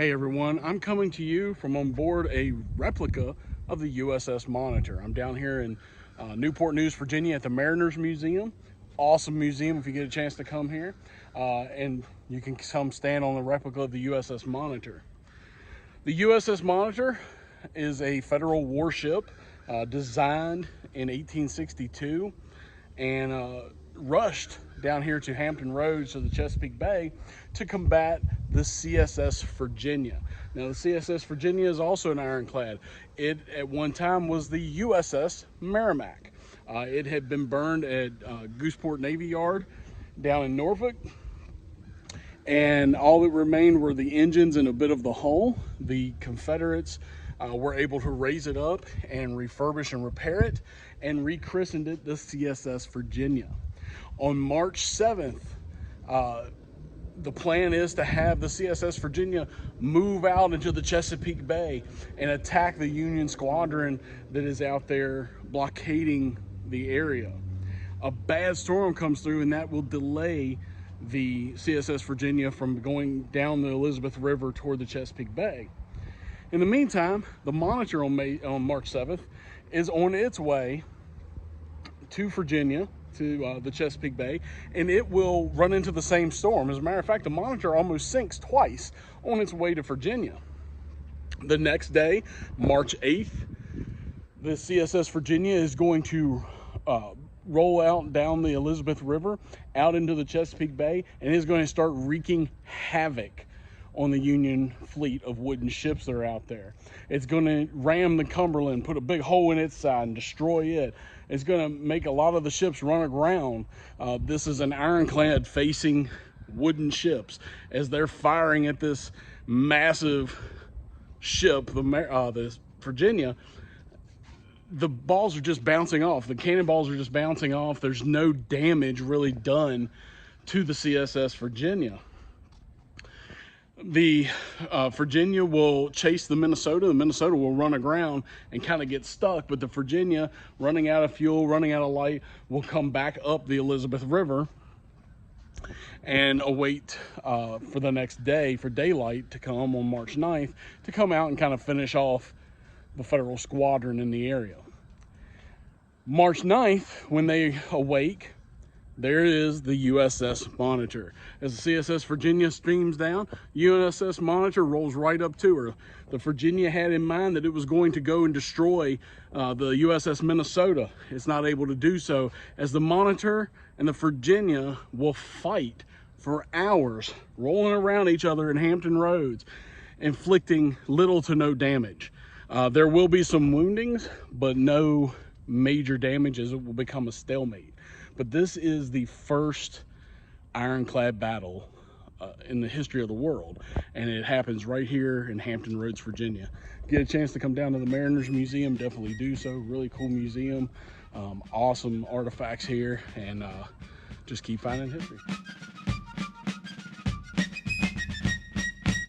Hey everyone, I'm coming to you from on board a replica of the USS Monitor. I'm down here in Newport News, Virginia at the Mariners Museum. Awesome museum if you get a chance to come here. And you can come stand on the replica of the USS Monitor. The USS Monitor is a federal warship designed in 1862 and rushed down here to Hampton Roads to the Chesapeake Bay to combat the CSS Virginia. Now the CSS Virginia is also an ironclad. It at one time was the USS Merrimack. It had been burned at Gooseport Navy Yard down in Norfolk, and all that remained were the engines and a bit of the hull. The Confederates were able to raise it up and refurbish and repair it and rechristened it the CSS Virginia. On March 7th, the plan is to have the CSS Virginia move out into the Chesapeake Bay and attack the Union squadron that is out there blockading the area. A bad storm comes through and that will delay the CSS Virginia from going down the Elizabeth River toward the Chesapeake Bay. In the meantime, the Monitor on March 7th is on its way to Virginia, to the Chesapeake Bay, and it will run into the same storm. As a matter of fact, the Monitor almost sinks twice on its way to Virginia. The next day, March 8th, the CSS Virginia is going to roll out down the Elizabeth River out into the Chesapeake Bay, and is going to start wreaking havoc on the Union fleet of wooden ships that are out there. It's going to ram the Cumberland, put a big hole in its side and destroy it. It's going to make a lot of the ships run aground. This is an ironclad facing wooden ships. As they're firing at this massive ship, the Virginia, the balls are just bouncing off. The cannonballs are just bouncing off. There's no damage really done to the CSS Virginia. The Virginia will chase the Minnesota. The Minnesota will run aground and kind of get stuck, but the Virginia, running out of fuel, running out of light, will come back up the Elizabeth River and await for the next day, for daylight to come on March 9th, to come out and kind of finish off the federal squadron in the area. March 9th, when they awake, there is the USS Monitor. As the CSS Virginia streams down, USS Monitor rolls right up to her. The Virginia had in mind that it was going to go and destroy the USS Minnesota. It's not able to do so, as the Monitor and the Virginia will fight for hours, rolling around each other in Hampton Roads, inflicting little to no damage. There will be some woundings, but no major damage, as it will become a stalemate. But this is the first ironclad battle in the history of the world, and it happens right here in Hampton Roads, Virginia. Get a chance to come down to the Mariners Museum, definitely do so. Really cool museum, awesome artifacts here, and just keep finding history.